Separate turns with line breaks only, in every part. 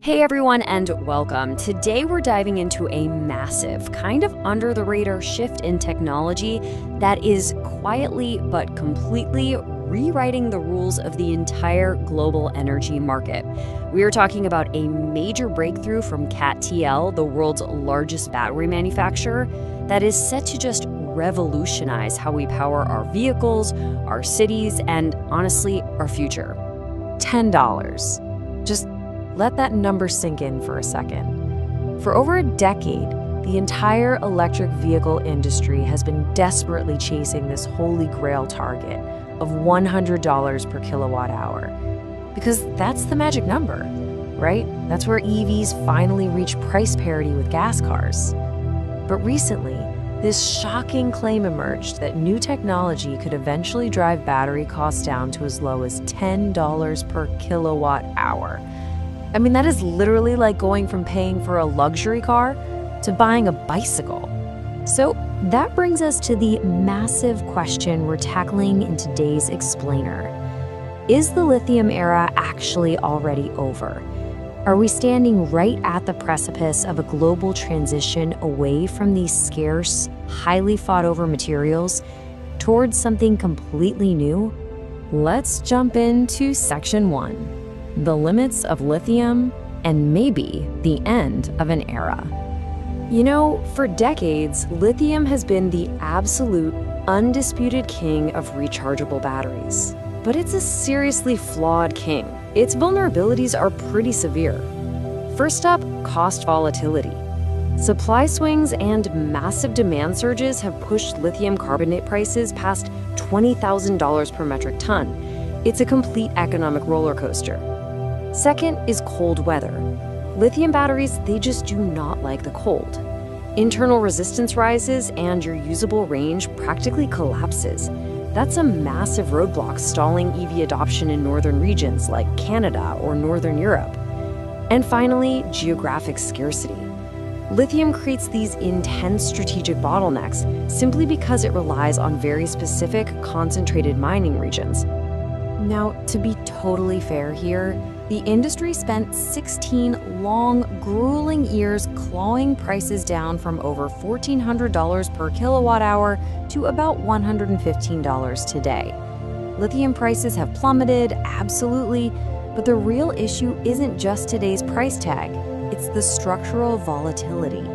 Hey everyone, and welcome. Today we're diving into a massive, kind of under-the-radar shift in technology that is quietly but completely rewriting the rules of the entire global energy market. We are talking about a major breakthrough from CATL, the world's largest battery manufacturer, that is set to just revolutionize how we power our vehicles, our cities, and honestly, our future.
$10. Just let that number sink in for a second. For over a decade, the entire electric vehicle industry has been desperately chasing this holy grail target of $100 per kilowatt hour. Because that's the magic number, right? That's where EVs finally reach price parity with gas cars. But recently, this shocking claim emerged that new technology could eventually drive battery costs down to as low as $10 per kilowatt hour. I mean, that is literally like going from paying for a luxury car to buying a bicycle. So that brings us to the massive question we're tackling in today's explainer. Is the lithium era actually already over? Are we standing right at the precipice of a global transition away from these scarce, highly fought-over materials towards something completely new? Let's jump into Section 1. The limits of lithium, and maybe the end of an era. You know, for decades, lithium has been the absolute, undisputed king of rechargeable batteries. But it's a seriously flawed king. Its vulnerabilities are pretty severe. First up, cost volatility. Supply swings and massive demand surges have pushed lithium carbonate prices past $20,000 per metric ton. It's a complete economic roller coaster. Second is cold weather. Lithium batteries, they just do not like the cold. Internal resistance rises and your usable range practically collapses. That's a massive roadblock stalling EV adoption in northern regions like Canada or Northern Europe. And finally, geographic scarcity. Lithium creates these intense strategic bottlenecks simply because it relies on very specific, concentrated mining regions. Now, to be totally fair here, the industry spent 16 long, grueling years clawing prices down from over $1,400 per kilowatt hour to about $115 today. Lithium prices have plummeted, absolutely, but the real issue isn't just today's price tag, it's the structural volatility.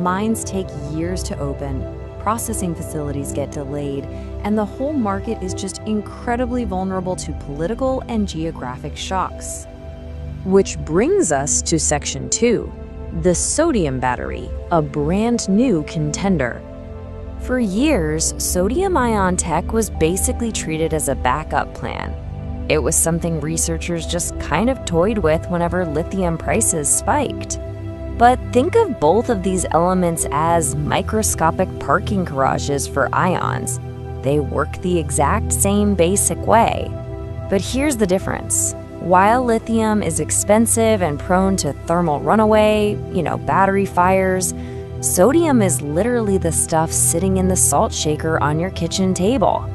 Mines take years to open, processing facilities get delayed, and the whole market is just incredibly vulnerable to political and geographic shocks. Which brings us to Section 2, the sodium battery, a brand new contender. For years, sodium-ion tech was basically treated as a backup plan. It was something researchers just kind of toyed with whenever lithium prices spiked. But think of both of these elements as microscopic parking garages for ions. They work the exact same basic way. But here's the difference. While lithium is expensive and prone to thermal runaway, battery fires, sodium is literally the stuff sitting in the salt shaker on your kitchen table.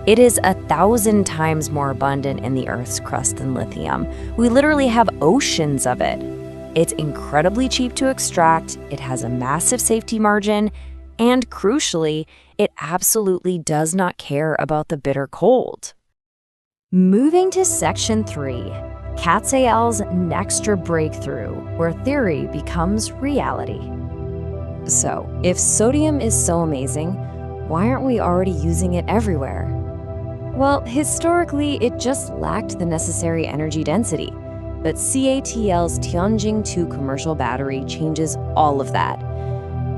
It is 1,000 times more abundant in the Earth's crust than lithium. We literally have oceans of it. It's incredibly cheap to extract, it has a massive safety margin, and crucially, it absolutely does not care about the bitter cold. Moving to Section 3, CATL's Naxtra breakthrough, where theory becomes reality. So, if sodium is so amazing, why aren't we already using it everywhere? Well, historically, it just lacked the necessary energy density. But CATL's Tianjin 2 commercial battery changes all of that.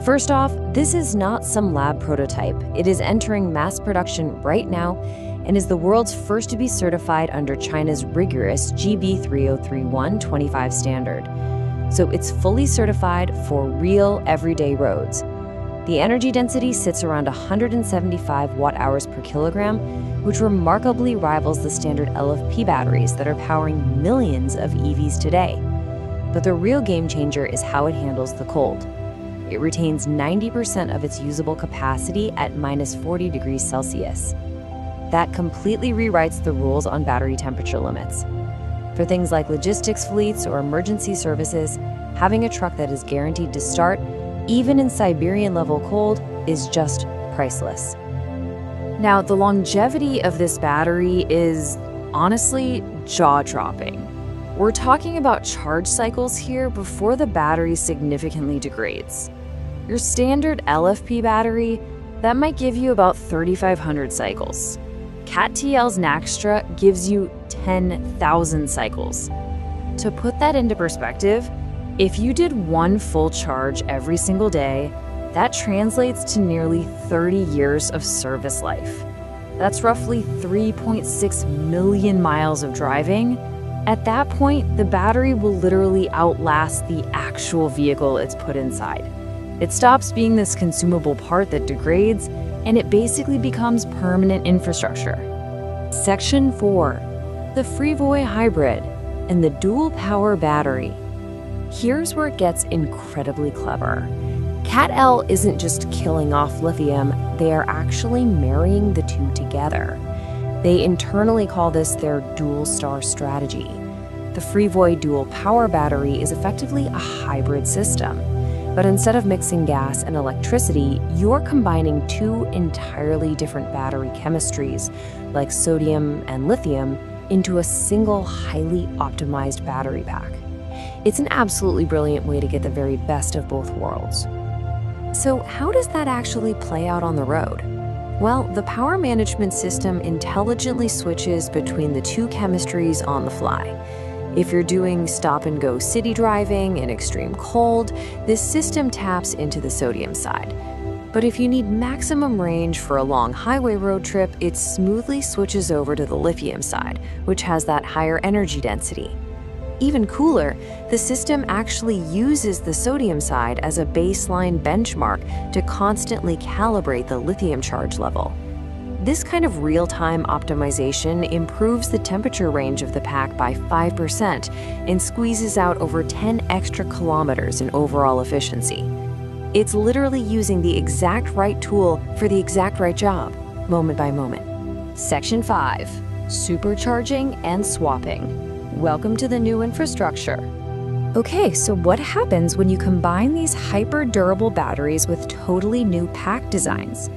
First off, this is not some lab prototype. It is entering mass production right now and is the world's first to be certified under China's rigorous GB 3031-25 standard. So it's fully certified for real everyday roads. The energy density sits around 175 watt-hours per kilogram, which remarkably rivals the standard LFP batteries that are powering millions of EVs today. But the real game changer is how it handles the cold. It retains 90% of its usable capacity at minus 40 degrees Celsius. That completely rewrites the rules on battery temperature limits. For things like logistics fleets or emergency services, having a truck that is guaranteed to start, even in Siberian-level cold, is just priceless. Now, the longevity of this battery is honestly jaw-dropping. We're talking about charge cycles here before the battery significantly degrades. Your standard LFP battery, that might give you about 3,500 cycles. CATL's Naxtra gives you 10,000 cycles. To put that into perspective, if you did one full charge every single day, that translates to nearly 30 years of service life. That's roughly 3.6 million miles of driving. At that point, the battery will literally outlast the actual vehicle it's put inside. It stops being this consumable part that degrades, and it basically becomes permanent infrastructure. Section 4. The Freevoy Hybrid and the Dual Power Battery. Here's where it gets incredibly clever. CATL isn't just killing off lithium, they are actually marrying the two together. They internally call this their dual star strategy. The Freevoy Dual Power Battery is effectively a hybrid system. But instead of mixing gas and electricity, you're combining two entirely different battery chemistries, like sodium and lithium, into a single highly optimized battery pack. It's an absolutely brilliant way to get the very best of both worlds. So how does that actually play out on the road? Well, the power management system intelligently switches between the two chemistries on the fly. If you're doing stop-and-go city driving in extreme cold, this system taps into the sodium side. But if you need maximum range for a long highway road trip, it smoothly switches over to the lithium side, which has that higher energy density. Even cooler, the system actually uses the sodium side as a baseline benchmark to constantly calibrate the lithium charge level. This kind of real-time optimization improves the temperature range of the pack by 5% and squeezes out over 10 extra kilometers in overall efficiency. It's literally using the exact right tool for the exact right job, moment by moment. Section 5. Supercharging and swapping. Welcome to the new infrastructure. Okay, so what happens when you combine these hyper-durable batteries with totally new pack designs?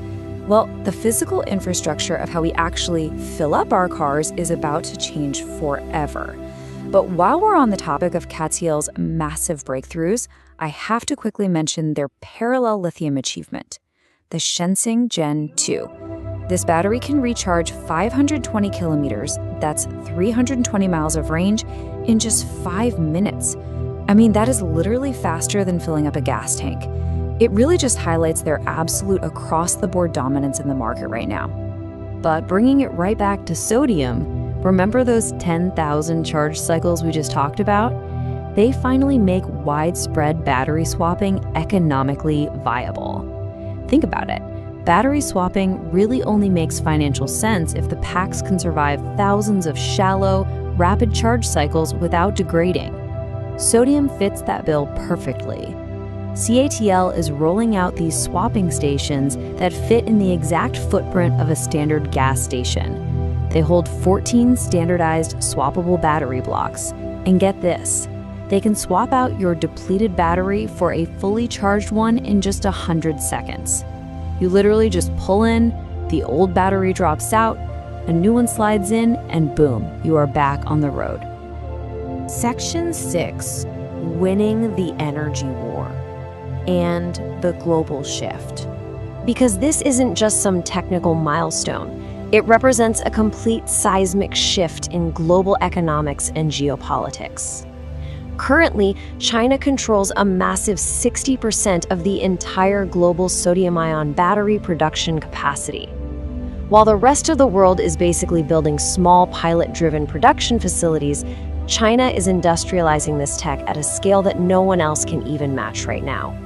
Well, the physical infrastructure of how we actually fill up our cars is about to change forever. But while we're on the topic of CATL's massive breakthroughs, I have to quickly mention their parallel lithium achievement, the Shensing Gen 2. This battery can recharge 520 kilometers, that's 320 miles of range, in just 5 minutes. I mean, that is literally faster than filling up a gas tank. It really just highlights their absolute across-the-board dominance in the market right now. But bringing it right back to sodium, remember those 10,000 charge cycles we just talked about? They finally make widespread battery swapping economically viable. Think about it. Battery swapping really only makes financial sense if the packs can survive thousands of shallow, rapid charge cycles without degrading. Sodium fits that bill perfectly. CATL is rolling out these swapping stations that fit in the exact footprint of a standard gas station. They hold 14 standardized swappable battery blocks. And get this, they can swap out your depleted battery for a fully charged one in just 100 seconds. You literally just pull in, the old battery drops out, a new one slides in, and boom, you are back on the road. Section 6, winning the energy war and the global shift. Because this isn't just some technical milestone, it represents a complete seismic shift in global economics and geopolitics. Currently, China controls a massive 60% of the entire global sodium-ion battery production capacity. While the rest of the world is basically building small pilot-driven production facilities, China is industrializing this tech at a scale that no one else can even match right now.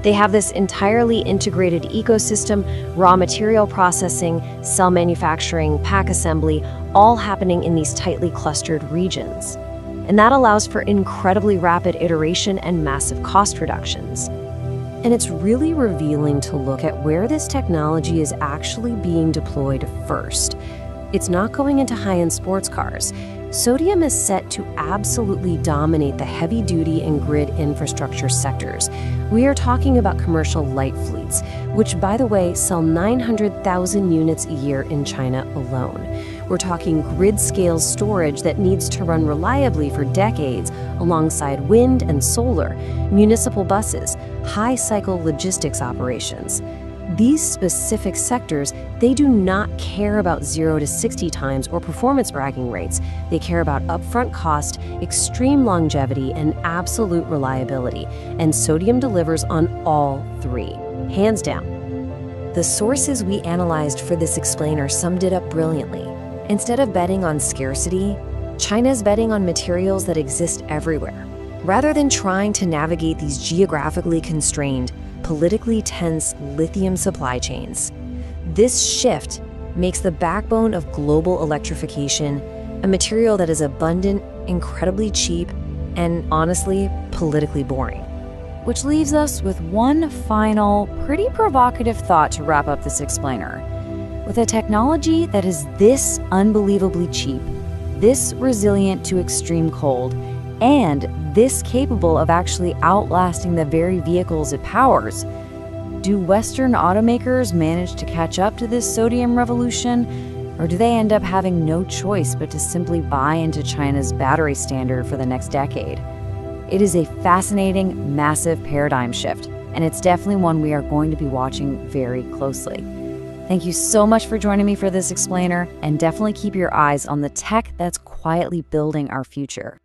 They have this entirely integrated ecosystem, raw material processing, cell manufacturing, pack assembly, all happening in these tightly clustered regions. And that allows for incredibly rapid iteration and massive cost reductions. And it's really revealing to look at where this technology is actually being deployed first. It's not going into high-end sports cars. sodium is set to absolutely dominate the heavy-duty and grid infrastructure sectors. We are talking about commercial light fleets, which, by the way, sell 900,000 units a year in China alone. We're talking grid-scale storage that needs to run reliably for decades alongside wind and solar, municipal buses, high-cycle logistics operations. These specific sectors, they do not care about 0 to 60 times or performance bragging rates. They care about upfront cost, extreme longevity, and absolute reliability. And sodium delivers on all three, hands down. The sources we analyzed for this explainer summed it up brilliantly. Instead of betting on scarcity, China's betting on materials that exist everywhere. Rather than trying to navigate these geographically constrained, politically tense lithium supply chains. This shift makes the backbone of global electrification a material that is abundant, incredibly cheap, and honestly, politically boring.
Which leaves us with one final, pretty provocative thought to wrap up this explainer. With a technology that is this unbelievably cheap, this resilient to extreme cold, and this capable of actually outlasting the very vehicles it powers, do Western automakers manage to catch up to this sodium revolution, or do they end up having no choice but to simply buy into China's battery standard for the next decade? It is a fascinating, massive paradigm shift, and it's definitely one we are going to be watching very closely. Thank you so much for joining me for this explainer, and definitely keep your eyes on the tech that's quietly building our future.